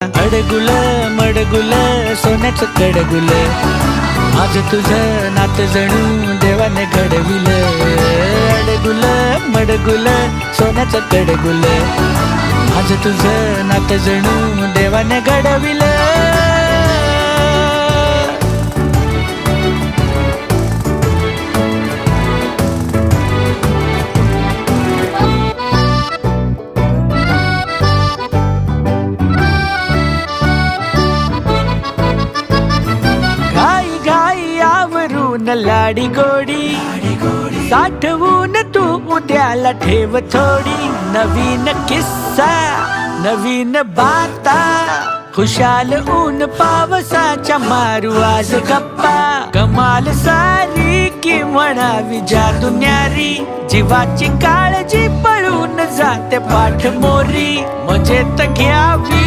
अडगुल मडगुल सोन्याचं कडगुल, आज तुझं नात जणू देवाने घडविल. अडगुल मडगुल सोन्याचं कडगुल, आज तुझं नात जणू देवाने घडविल. लाडी गोडी साठवून तू उद्याला ठेव थोडी. नवीन किस्सा नवीन बाता, खुशाल ऊन पावसाच्या मारू आज गप्पा. कमाल सारी की म्हणावी जादू न्यारी, जीवाची काळजी पळून जाते पाठ मोरी. मजेत घ्यावी